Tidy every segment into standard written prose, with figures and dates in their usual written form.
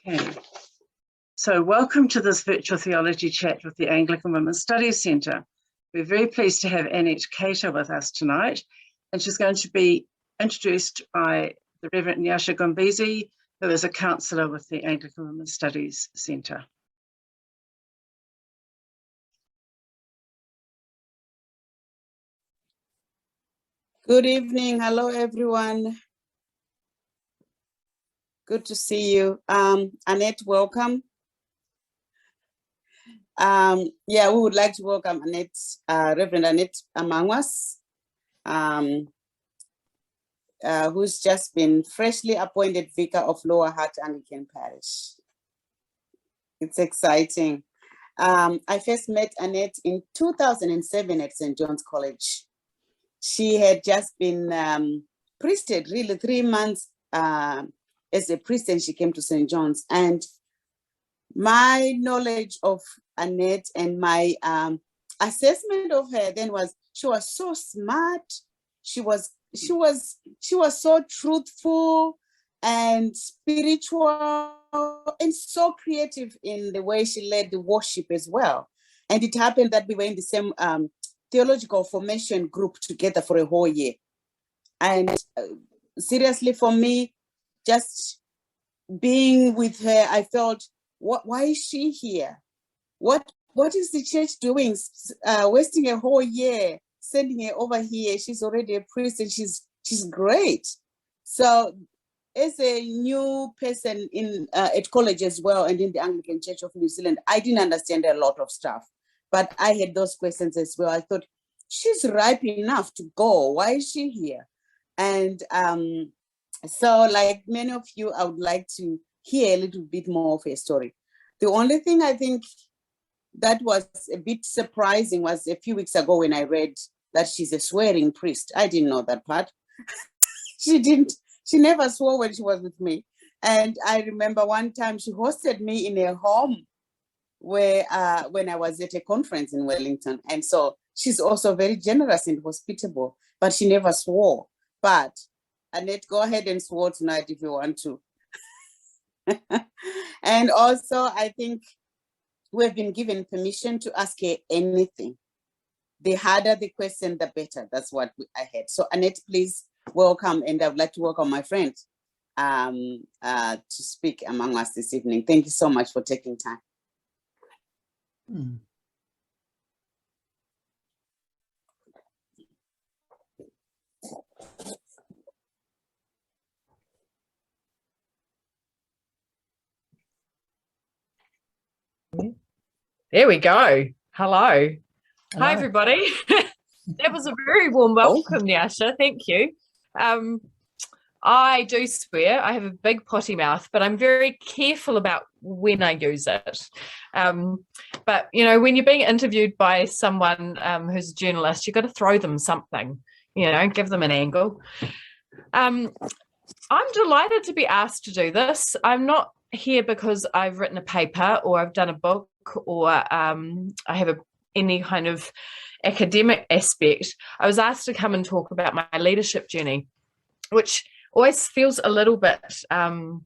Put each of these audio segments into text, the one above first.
Okay. So welcome to this virtual theology chat with the Anglican Women's Studies Centre. We're very pleased to have Annette Cater with us tonight, and she's going to be introduced by the Revd Annette Cater, who is a counsellor with the Anglican Women's Studies Centre. Good evening. Hello, everyone. Good to see you. Annette, welcome. We would like to welcome Annette, Reverend Annette among us, who's just been freshly appointed Vicar of Lower Hutt Anglican Parish. It's exciting. I first met Annette in 2007 at St. John's College. She had just been priested, really 3 months as a priest, and she came to St. John's. And my knowledge of Annette and my assessment of her then was she was so smart. She was so truthful and spiritual and so creative in the way she led the worship as well. And it happened that we were in the same theological formation group together for a whole year. And seriously, for me, just being with her, I felt, why is she here? What is the church doing? Wasting a whole year, sending her over here. She's already a priest and she's great. So as a new person at college as well and in the Anglican Church of New Zealand, I didn't understand a lot of stuff, but I had those questions as well. I thought, she's ripe enough to go. Why is she here? And so like many of you, I would like to hear a little bit more of her story. The only thing I think that was a bit surprising was a few weeks ago when I read that she's a swearing priest. I didn't know that part. She never swore when she was with me. And I remember one time she hosted me in a home where when I was at a conference in Wellington. And so she's also very generous and hospitable, but she never swore. But Annette, go ahead and swear tonight if you want to. And also, I think we've been given permission to ask her anything. The harder the question, the better. That's what I had. So Annette, please welcome, and I would like to welcome my friend to speak among us this evening. Thank you so much for taking time. There we go. Hello. Hi, everybody. That was a very warm welcome, Nyasha. Thank you. I do swear. I have a big potty mouth, but I'm very careful about when I use it. But, you know, when you're being interviewed by someone who's a journalist, you've got to throw them something, you know, give them an angle. I'm delighted to be asked to do this. I'm not here because I've written a paper or I've done a book or I have any kind of academic aspect. I was asked to come and talk about my leadership journey, which always feels a little bit, I don't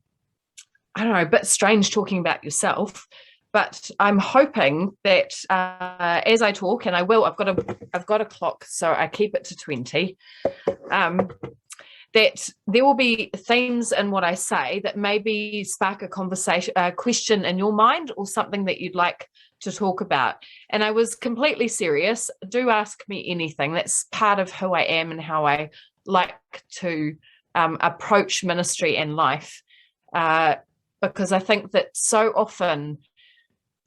know, a bit strange talking about yourself. But I'm hoping that as I talk, and I will, I've got a clock, so I keep it to 20. That there will be themes in what I say that maybe spark a conversation, a question in your mind or something that you'd like to talk about. And I was completely serious. Do ask me anything. That's part of who I am and how I like to approach ministry and life. Because I think that so often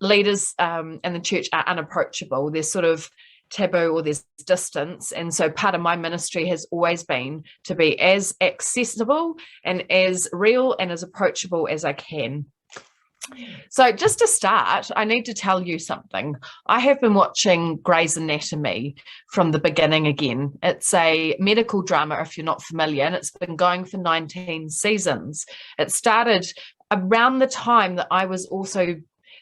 leaders in the church are unapproachable. They're sort of taboo or there's distance, and so part of my ministry has always been to be as accessible and as real and as approachable as I can. So just to start, I need to tell you something. I have been watching Grey's Anatomy from the beginning again. It's a medical drama, if you're not familiar, and it's been going for 19 seasons. It started around the time that I was also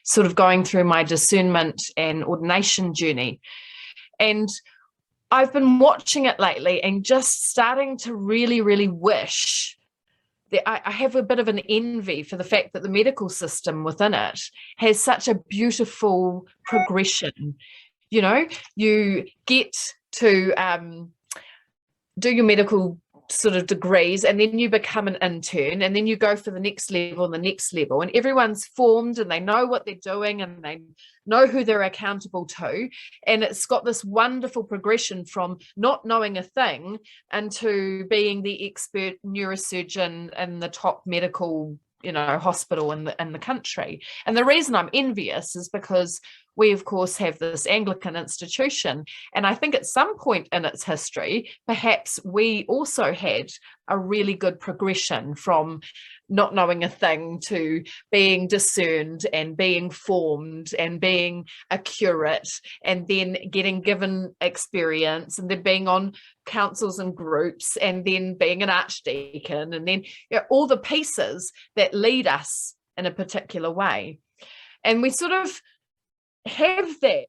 sort of going through my discernment and ordination journey. And I've been watching it lately and just starting to really, really wish I have a bit of an envy for the fact that the medical system within it has such a beautiful progression. You know, you get to do your medical sort of degrees, and then you become an intern, and then you go for the next level and the next level, and everyone's formed and they know what they're doing and they know who they're accountable to, and it's got this wonderful progression from not knowing a thing into being the expert neurosurgeon in the top medical, you know, hospital in the country. And the reason I'm envious is because we, of course, have this Anglican institution. And I think at some point in its history, perhaps we also had a really good progression from not knowing a thing to being discerned and being formed and being a curate, and then getting given experience, and then being on councils and groups, and then being an archdeacon, and then, you know, all the pieces that lead us in a particular way. And we sort of have that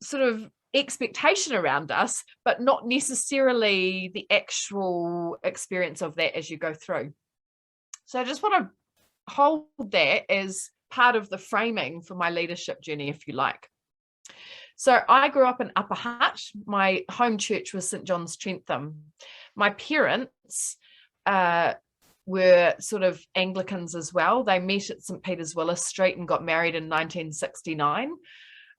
sort of expectation around us, but not necessarily the actual experience of that as you go through. So I just want to hold that as part of the framing for my leadership journey, if you like. So I grew up in Upper Hutt. My home church was St John's Trentham. My parents were sort of Anglicans as well. They met at St Peter's Willis Street and got married in 1969.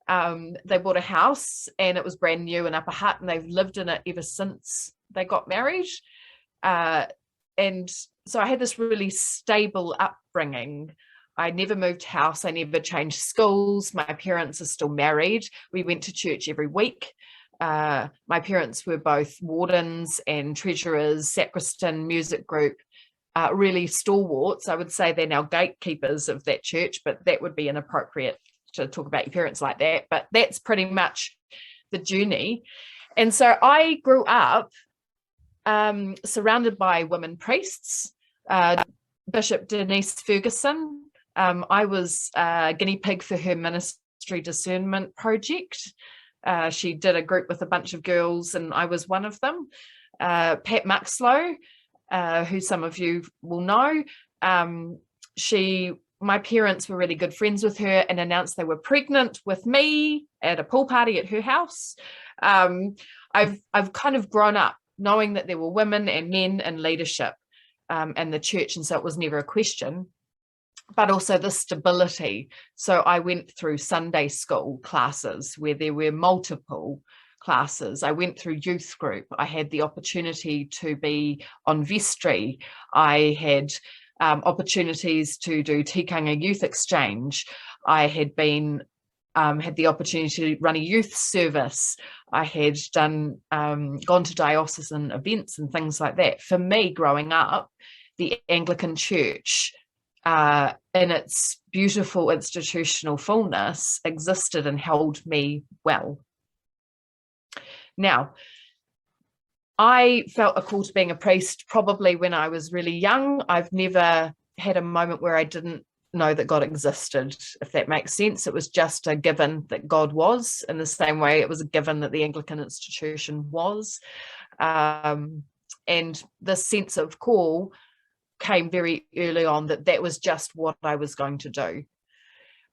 They bought a house and it was brand new in Upper Hutt, and they've lived in it ever since they got married. And so I had this really stable upbringing. I never moved house. I never changed schools. My parents are still married. We went to church every week. My parents were both wardens and treasurers, sacristan, music group, really stalwarts. I would say they're now gatekeepers of that church, but that would be inappropriate to talk about your parents like that. But that's pretty much the journey. And so I grew up surrounded by women priests. Bishop Denise Ferguson, I was a guinea pig for her ministry discernment project. She did a group with a bunch of girls and I was one of them. Pat Muxlow, who some of you will know, my parents were really good friends with her and announced they were pregnant with me at a pool party at her house. I've kind of grown up knowing that there were women and men in leadership in the church, and so it was never a question, but also the stability. So I went through Sunday school classes where there were multiple classes. I went through youth group. I had the opportunity to be on vestry. I had opportunities to do tikanga youth exchange. I had been had the opportunity to run a youth service. I had done gone to diocesan events and things like that. For me, growing up, the Anglican Church, in its beautiful institutional fullness, existed and held me well. Now, I felt a call to being a priest probably when I was really young. I've never had a moment where I didn't know that God existed, if that makes sense. It was just a given that God was, in the same way it was a given that the Anglican institution was. And the sense of call came very early on that was just what I was going to do.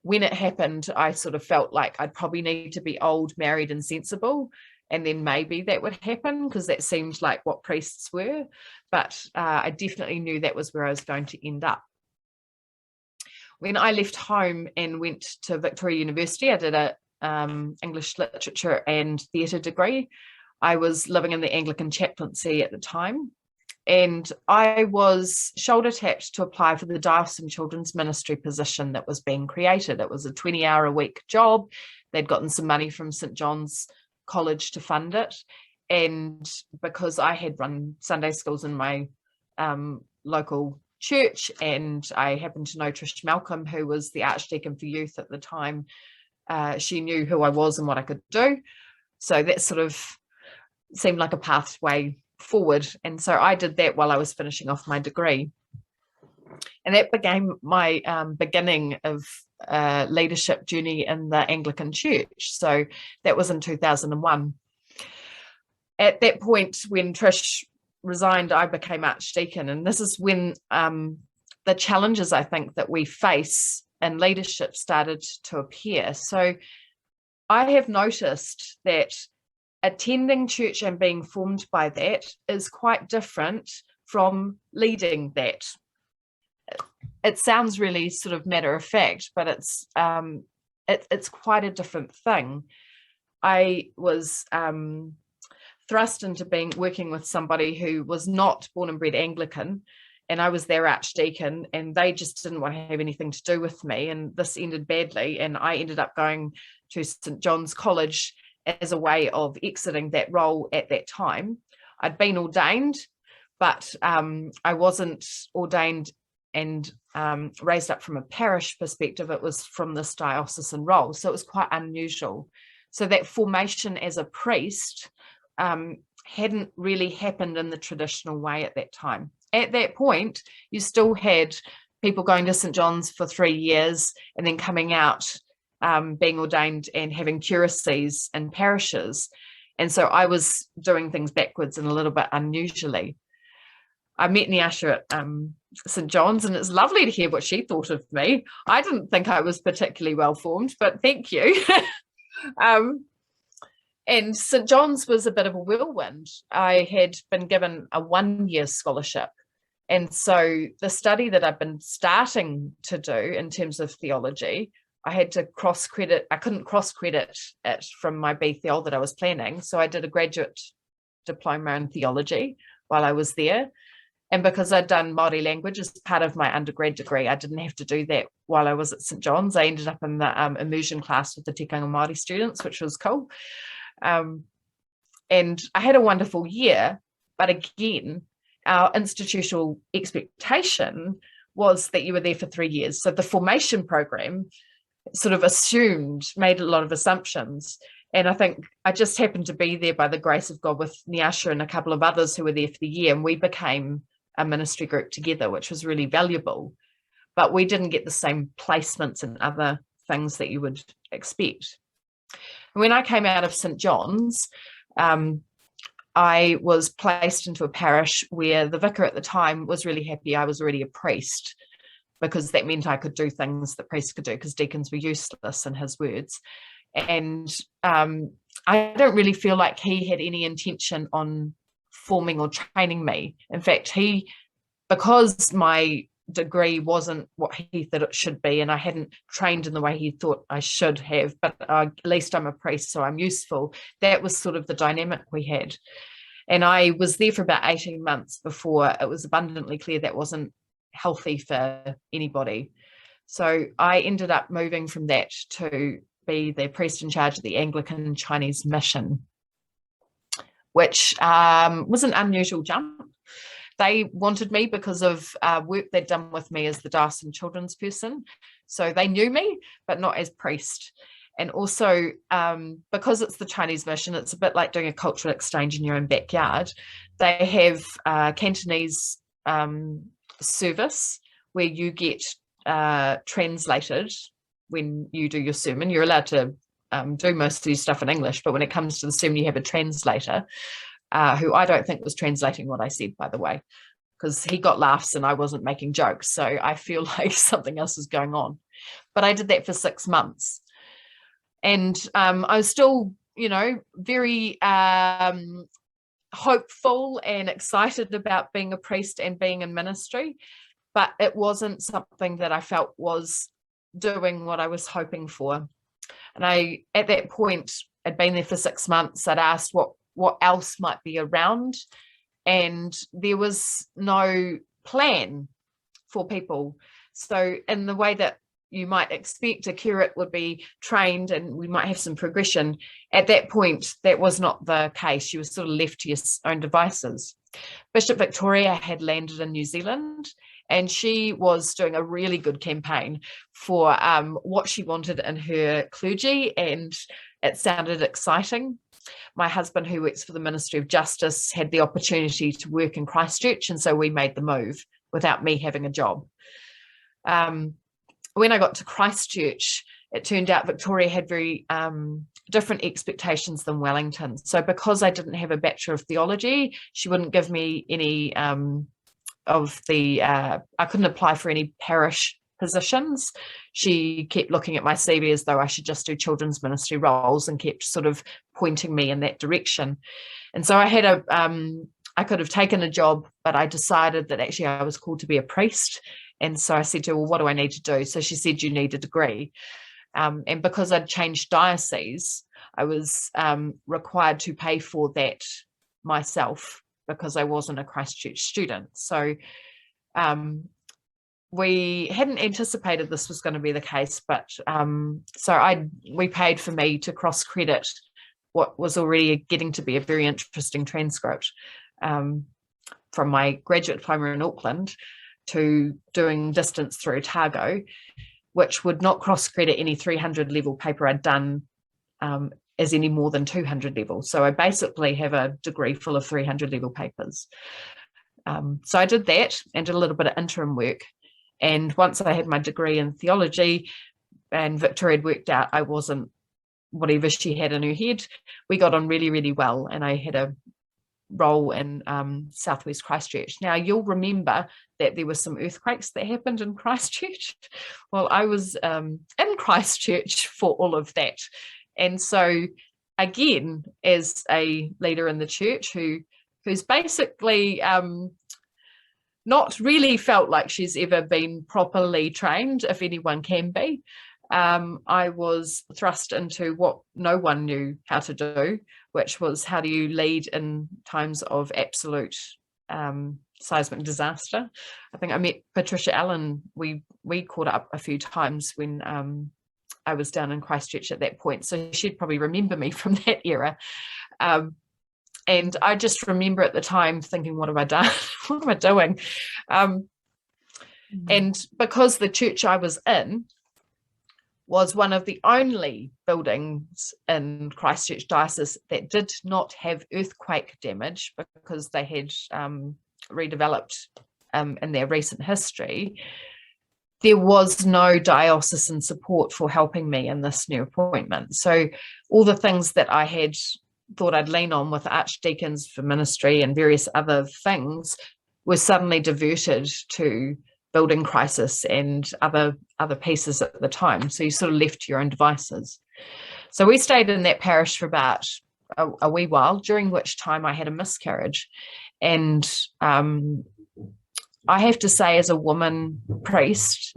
When it happened, I sort of felt like I'd probably need to be old, married and sensible, and then maybe that would happen, because that seemed like what priests were. But I definitely knew that was where I was going to end up. When I left home and went to Victoria University, I did a English literature and theatre degree. I was living in the Anglican chaplaincy at the time, and I was shoulder tapped to apply for the diocesan children's ministry position that was being created. It was a 20-hour-a-week job. They'd gotten some money from St John's College to fund it, and because I had run Sunday schools in my local church, and I happened to know Trish Malcolm, who was the Archdeacon for Youth at the time, she knew who I was and what I could do. So that sort of seemed like a pathway forward, and so I did that while I was finishing off my degree, and that became my beginning of leadership journey in the Anglican Church. So that was in 2001. At that point, when Trish resigned, I became archdeacon. And this is when the challenges I think that we face in leadership started to appear. So I have noticed that attending church and being formed by that is quite different from leading that. It sounds really sort of matter of fact, but it's quite a different thing. I was thrust into working with somebody who was not born and bred Anglican, and I was their archdeacon, and they just didn't want to have anything to do with me, and this ended badly, and I ended up going to St John's College as a way of exiting that role at that time. I'd been ordained, but I wasn't ordained and raised up from a parish perspective. It was from this diocesan role, so it was quite unusual. So that formation as a priest hadn't really happened in the traditional way at that time. At that point, you still had people going to St John's for 3 years and then coming out, being ordained and having curacies in parishes. And so I was doing things backwards and a little bit unusually. I met Nyasha at St John's, and it's lovely to hear what she thought of me. I didn't think I was particularly well formed, but thank you. And St John's was a bit of a whirlwind. I had been given a 1-year scholarship. And so the study that I've been starting to do in terms of theology, I had to cross-credit. I couldn't cross-credit it from my BPhil that I was planning. So I did a graduate diploma in theology while I was there. And because I'd done Māori language as part of my undergrad degree, I didn't have to do that while I was at St John's. I ended up in the immersion class with the Tikanga Māori students, which was cool. And I had a wonderful year, but again, our institutional expectation was that you were there for 3 years. So the formation program sort of made a lot of assumptions. And I think I just happened to be there by the grace of God with Nyasha and a couple of others who were there for the year, and we became a ministry group together, which was really valuable. But we didn't get the same placements and other things that you would expect. When I came out of St John's, I was placed into a parish where the vicar at the time was really happy I was already a priest, because that meant I could do things that priests could do, because deacons were useless in his words. And I don't really feel like he had any intention on forming or training me. In fact, because my degree wasn't what he thought it should be, and I hadn't trained in the way he thought I should have, but at least I'm a priest, so I'm useful. That was sort of the dynamic we had. And I was there for about 18 months before it was abundantly clear that wasn't healthy for anybody. So I ended up moving from that to be the priest in charge of the Anglican Chinese mission, which was an unusual jump. They wanted me because of work they'd done with me as the diocesan children's person. So they knew me, but not as priest. And also, because it's the Chinese mission, it's a bit like doing a cultural exchange in your own backyard. They have Cantonese service where you get translated when you do your sermon. You're allowed to do most of your stuff in English, but when it comes to the sermon, you have a translator. Who I don't think was translating what I said, by the way, because he got laughs and I wasn't making jokes. So I feel like something else is going on. But I did that for 6 months. And I was still, very hopeful and excited about being a priest and being in ministry. But it wasn't something that I felt was doing what I was hoping for. And at that point, I'd been there for 6 months. I'd asked what else might be around, and there was no plan for people. So in the way that you might expect, a curate would be trained and we might have some progression. At that point, that was not the case. You were sort of left to your own devices. Bishop Victoria had landed in New Zealand, and she was doing a really good campaign for what she wanted in her clergy, and it sounded exciting. My husband, who works for the Ministry of Justice, had the opportunity to work in Christchurch, and so we made the move without me having a job. When I got to Christchurch, it turned out Victoria had very different expectations than Wellington. So because I didn't have a Bachelor of Theology, she wouldn't give me any I couldn't apply for any parish positions. She kept looking at my CV as though I should just do children's ministry roles and kept sort of pointing me in that direction. And so I had I could have taken a job, but I decided that actually I was called to be a priest. And so I said to her, well, what do I need to do? So she said, you need a degree. And because I'd changed diocese, I was required to pay for that myself because I wasn't a Christchurch student. So we hadn't anticipated this was going to be the case, but we paid for me to cross credit what was already getting to be a very interesting transcript from my graduate diploma in Auckland to doing distance through Otago, which would not cross credit any 300 level paper I'd done as any more than 200 level. So I basically have a degree full of 300 level papers. So I did that and did a little bit of interim work. And once I had my degree in theology and Victoria had worked out I wasn't whatever she had in her head, we got on really, really well. And I had a role in Southwest Christchurch. Now, you'll remember that there were some earthquakes that happened in Christchurch. Well, I was in Christchurch for all of that. And so, again, as a leader in the church who's basically not really felt like she's ever been properly trained, if anyone can be, I was thrust into what no one knew how to do, which was how do you lead in times of absolute seismic disaster. I think I met Patricia Allen. We caught up a few times when I was down in Christchurch at that point, so she'd probably remember me from that era. And I just remember at the time thinking, what have I done? What am I doing? And because the church I was in was one of the only buildings in Christchurch Diocese that did not have earthquake damage because they had redeveloped in their recent history, there was no diocesan support for helping me in this new appointment. So all the things that I had thought I'd lean on with archdeacons for ministry and various other things were suddenly diverted to building crisis and other pieces at the time. So you sort of left to your own devices. So we stayed in that parish for about a wee while, during which time I had a miscarriage. And I have to say, as a woman priest,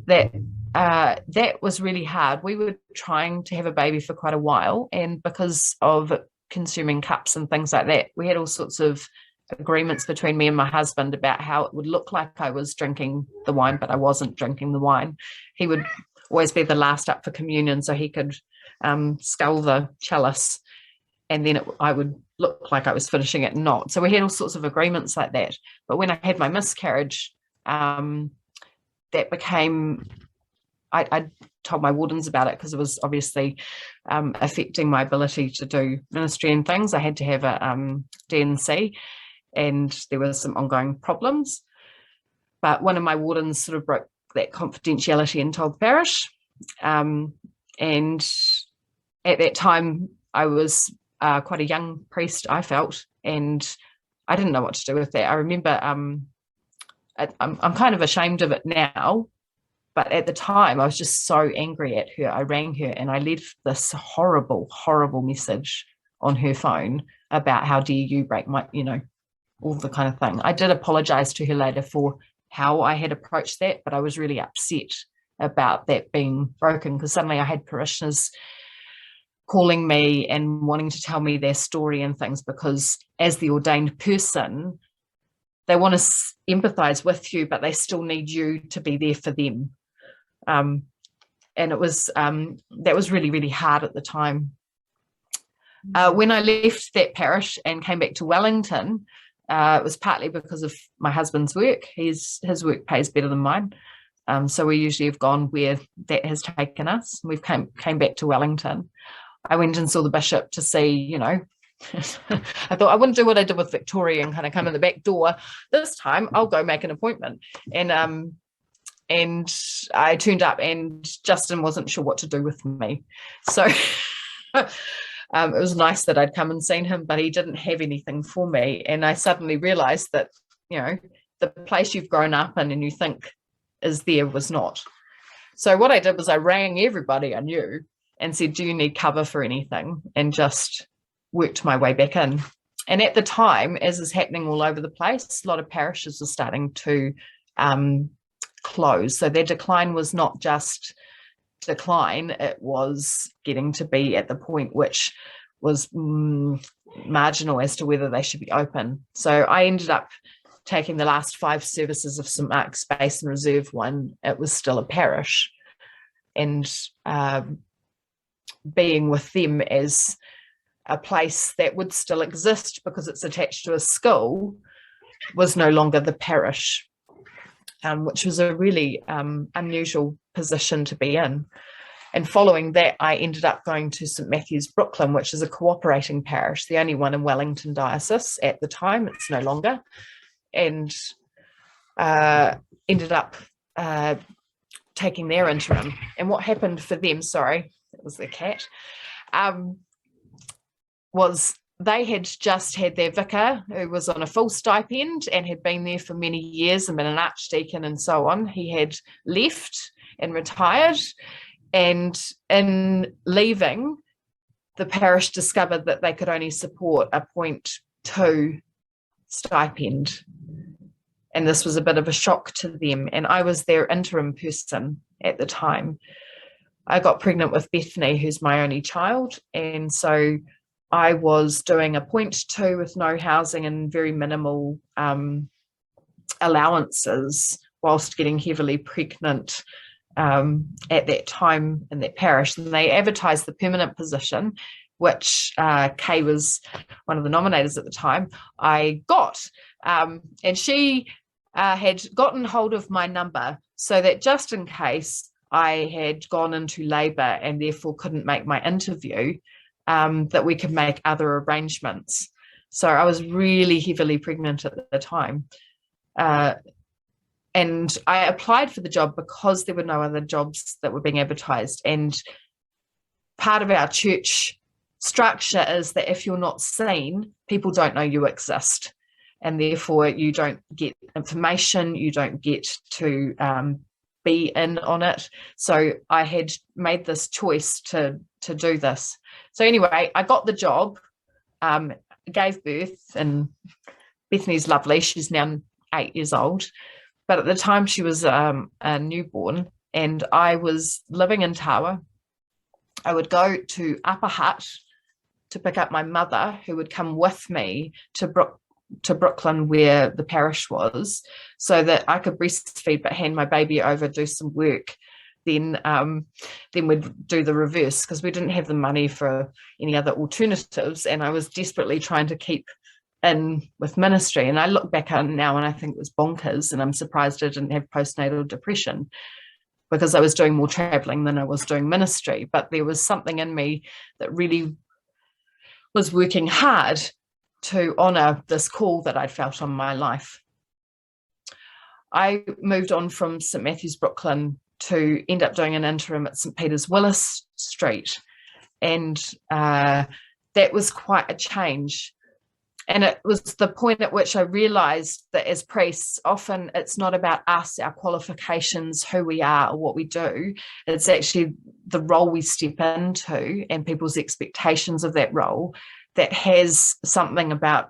that that was really hard. We were trying to have a baby for quite a while, and because of consuming cups and things like that, we had all sorts of agreements between me and my husband about how it would look like I was drinking the wine, but I wasn't drinking the wine. He would always be the last up for communion, so he could scull the chalice, and then I would look like I was finishing it and not. So we had all sorts of agreements like that. But when I had my miscarriage, that became, I told my wardens about it because it was obviously affecting my ability to do ministry and things. I had to have a DNC, and there were some ongoing problems. But one of my wardens sort of broke that confidentiality and told the parish. And at that time, I was quite a young priest, I felt, and I didn't know what to do with that. I remember I'm kind of ashamed of it now, but at the time I was just so angry at her. I rang her and I left this horrible, horrible message on her phone about how dare you break my, all the kind of thing. I did apologize to her later for how I had approached that, but I was really upset about that being broken because suddenly I had parishioners calling me and wanting to tell me their story and things, because as the ordained person, they want to empathize with you, but they still need you to be there for them. And it was, that was really, really hard at the time. When I left that parish and came back to Wellington, it was partly because of my husband's work. His work pays better than mine. So we usually have gone where that has taken us. We've came back to Wellington. I went and saw the bishop to see, I thought I wouldn't do what I did with Victoria and kind of come in the back door. This time I'll go make an appointment. And and I turned up and Justin wasn't sure what to do with me. So it was nice that I'd come and seen him, but he didn't have anything for me. And I suddenly realized that, the place you've grown up in and you think is there was not. So what I did was I rang everybody I knew and said, do you need cover for anything? And just worked my way back in. And at the time, as is happening all over the place, a lot of parishes were starting to close. So their decline was not just decline, it was getting to be at the point which was marginal as to whether they should be open. So I ended up taking the last 5 services of St Mark's Base and Reserve when it was still a parish, and being with them as a place that would still exist because it's attached to a school was no longer the parish, which was a really unusual position to be in. And following that, I ended up going to St Matthew's Brooklyn, which is a cooperating parish, the only one in Wellington Diocese at the time. It's no longer. And ended up taking their interim. And what happened for them, sorry, it was the cat, was they had just had their vicar who was on a full stipend and had been there for many years and been an archdeacon and so on. He had left and retired, and in leaving, the parish discovered that they could only support a 0.2 stipend. And this was a bit of a shock to them. And I was their interim person at the time. I got pregnant with Bethany, who's my only child. And so I was doing a 0.2 with no housing and very minimal allowances whilst getting heavily pregnant at that time in that parish. And they advertised the permanent position, which Kay was one of the nominators at the time. I got, and she had gotten hold of my number so that just in case I had gone into labour and therefore couldn't make my interview, that we could make other arrangements. So I was really heavily pregnant at the time. And I applied for the job because there were no other jobs that were being advertised. And part of our church structure is that if you're not seen, people don't know you exist. And therefore you don't get information, you don't get to be in on it. So I had made this choice to do this. So anyway, I got the job, gave birth, and Bethany's lovely. She's now 8 years old. But at the time she was a newborn, and I was living in Tawa. I would go to Upper Hutt to pick up my mother, who would come with me to Brooklyn, where the parish was, so that I could breastfeed but hand my baby over, do some work. Then we'd do the reverse because we didn't have the money for any other alternatives, and I was desperately trying to keep in with ministry. And I look back on now and I think it was bonkers, and I'm surprised I didn't have postnatal depression because I was doing more traveling than I was doing ministry. But there was something in me that really was working hard to honour this call that I'd felt on my life. I moved on from St Matthew's Brooklyn to end up doing an interim at St Peter's Willis Street, and that was quite a change. And it was the point at which I realised that as priests, often it's not about us, our qualifications, who we are or what we do. It's actually the role we step into and people's expectations of that role that has something about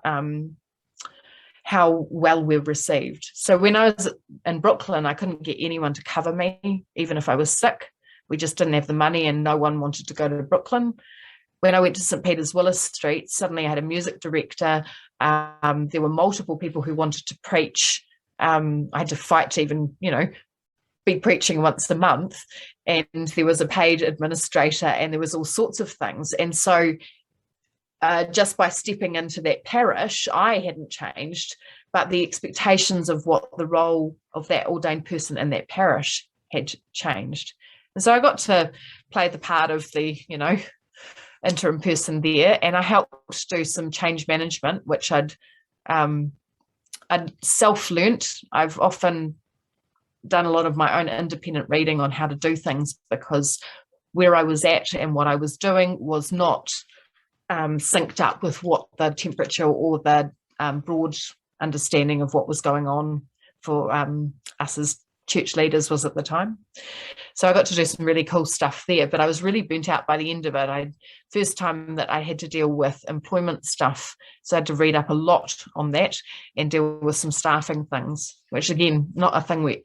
how well we're received. So when I was in Brooklyn, I couldn't get anyone to cover me, even if I was sick. We just didn't have the money and no one wanted to go to Brooklyn. When I went to St Peter's Willis Street, suddenly I had a music director. There were multiple people who wanted to preach. I had to fight to even, be preaching once a month. And there was a paid administrator and there was all sorts of things. And so just by stepping into that parish, I hadn't changed, but the expectations of what the role of that ordained person in that parish had changed. And so I got to play the part of the, interim person there, and I helped do some change management, which I'd self-learnt. I've often done a lot of my own independent reading on how to do things, because where I was at and what I was doing was not synced up with what the temperature or the broad understanding of what was going on for us as church leaders was at the time. So I got to do some really cool stuff there, but I was really burnt out by the end of it. First time that I had to deal with employment stuff, so I had to read up a lot on that and deal with some staffing things, which again, not a thing where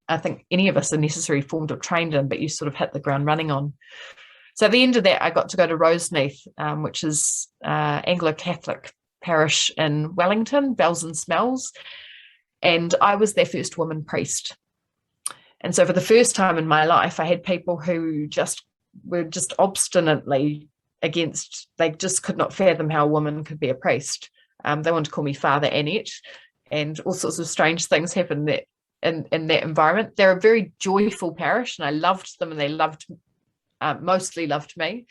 I think any of us are necessarily formed or trained in, but you sort of hit the ground running on. So at the end of that, I got to go to Roseneath, which is Anglican Catholic parish in Wellington, Bells and Smells, and I was their first woman priest. And so for the first time in my life, I had people who were just obstinately against, they just could not fathom how a woman could be a priest. They wanted to call me Father Annette, and all sorts of strange things happened in that environment. They're a very joyful parish, and I loved them, and they mostly loved me.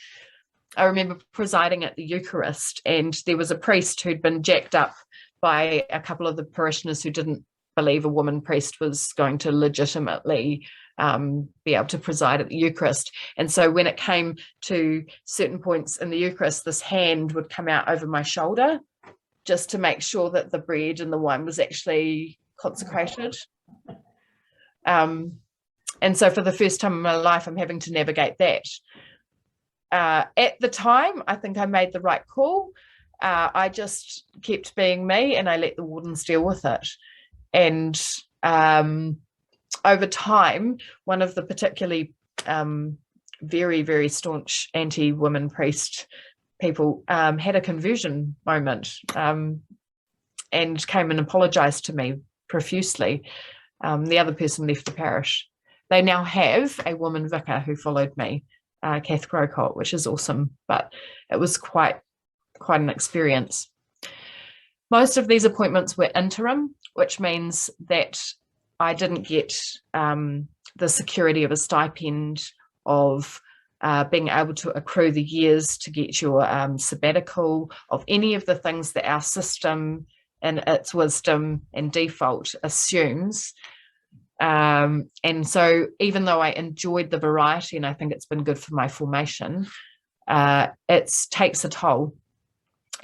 I remember presiding at the Eucharist, and there was a priest who'd been jacked up by a couple of the parishioners who didn't believe a woman priest was going to legitimately be able to preside at the Eucharist. And so when it came to certain points in the Eucharist, this hand would come out over my shoulder just to make sure that the bread and the wine was actually consecrated. And so for the first time in my life, I'm having to navigate that. At the time, I think I made the right call. I just kept being me, and I let the wardens deal with it. And over time, one of the particularly very, very staunch anti-women priest people had a conversion moment and came and apologised to me profusely. The other person left the parish. They now have a woman vicar who followed me, Kath Grocott, which is awesome, but it was quite an experience. Most of these appointments were interim, which means that I didn't get the security of a stipend, of being able to accrue the years to get your sabbatical, of any of the things that our system in its wisdom and default assumes. And so even though I enjoyed the variety, and I think it's been good for my formation, it takes a toll.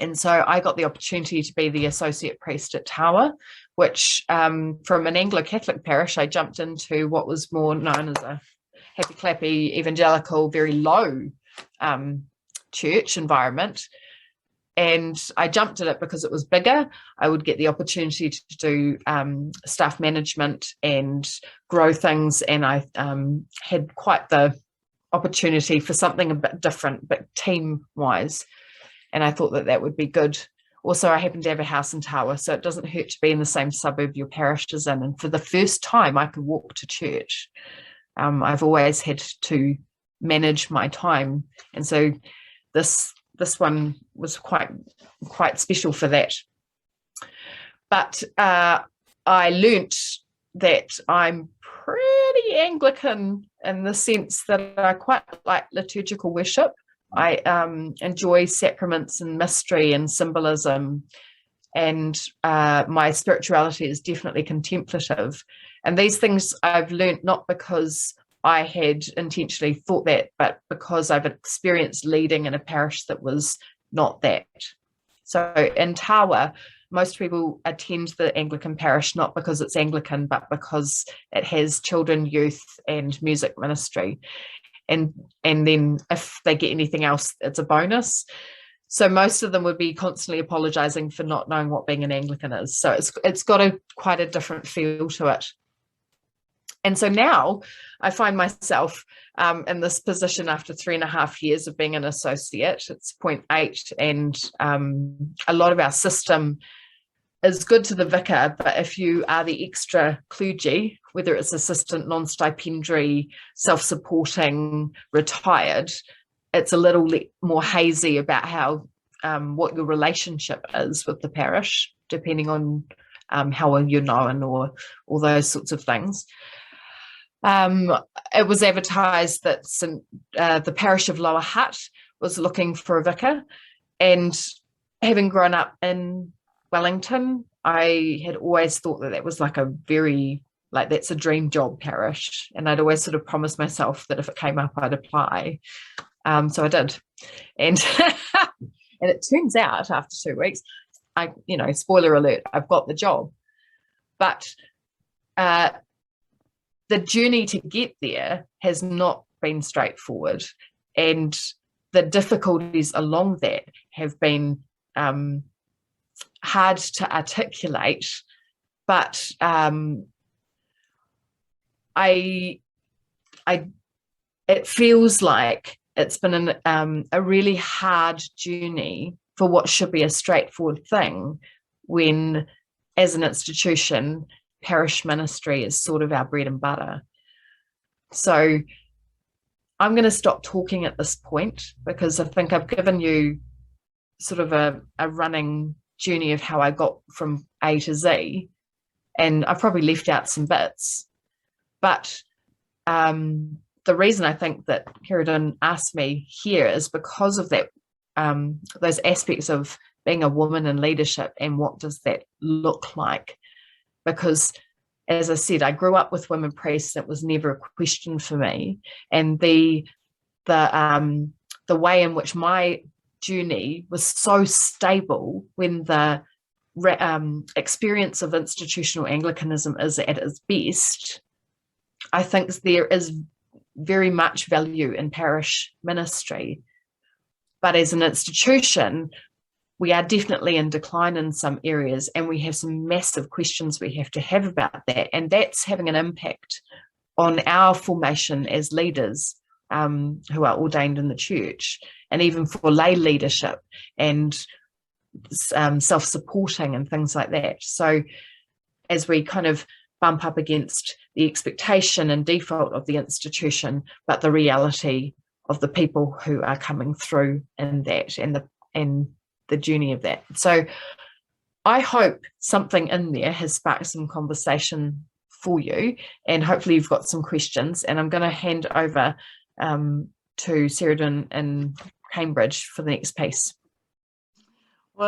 And so I got the opportunity to be the associate priest at Aotearoa, which from an Anglo-Catholic parish, I jumped into what was more known as a happy-clappy, evangelical, very low church environment. And I jumped at it because it was bigger. I would get the opportunity to do staff management and grow things. And I had quite the opportunity for something a bit different, but team-wise. And I thought that would be good. Also, I happen to have a house in Aotearoa, so it doesn't hurt to be in the same suburb your parish is in. And for the first time, I could walk to church. I've always had to manage my time. And so this one was quite special for that. But I learnt that I'm pretty Anglican in the sense that I quite like liturgical worship. I enjoy sacraments and mystery and symbolism, and my spirituality is definitely contemplative. And these things I've learnt not because I had intentionally thought that, but because I've experienced leading in a parish that was not that. So in Aotearoa, most people attend the Anglican parish not because it's Anglican, but because it has children, youth, and music ministry. And then if they get anything else, it's a bonus. So most of them would be constantly apologising for not knowing what being an Anglican is. So it's got quite a different feel to it. And so now I find myself in this position after 3.5 years of being an associate. It's 0.8, and a lot of our system is good to the vicar, but if you are the extra clergy, whether it's assistant, non-stipendiary, self-supporting, retired, it's a little more hazy about how what your relationship is with the parish, depending on how well you're known or all those sorts of things. It was advertised that the parish of Lower Hutt was looking for a vicar, and having grown up in Wellington, I had always thought that was like a very like that's a dream job parish, and I'd always sort of promised myself that if it came up I'd apply. So I did, and and it turns out after 2 weeks, I, you know, spoiler alert, I've got the job. But the journey to get there has not been straightforward, and the difficulties along that have been hard to articulate, but it feels like it's been a really hard journey for what should be a straightforward thing, when, as an institution, parish ministry is sort of our bread and butter. So I'm going to stop talking at this point, because I think I've given you sort of a running journey of how I got from A to Z, and I've probably left out some bits. But the reason I think that Revd asked me here is because of that, those aspects of being a woman in leadership, and what does that look like? Because, as I said, I grew up with women priests. It was never a question for me, and the way in which my journey was so stable, when the experience of institutional Anglicanism is at its best, I think there is very much value in parish ministry. But as an institution, we are definitely in decline in some areas, and we have some massive questions we have to have about that. And that's having an impact on our formation as leaders who are ordained in the church, and even for lay leadership and self-supporting and things like that. So as we kind of bump up against the expectation and default of the institution, but the reality of the people who are coming through in that, and the journey of that. So I hope something in there has sparked some conversation for you, and hopefully you've got some questions. And I'm going to hand over to Revd in Cambridge for the next piece.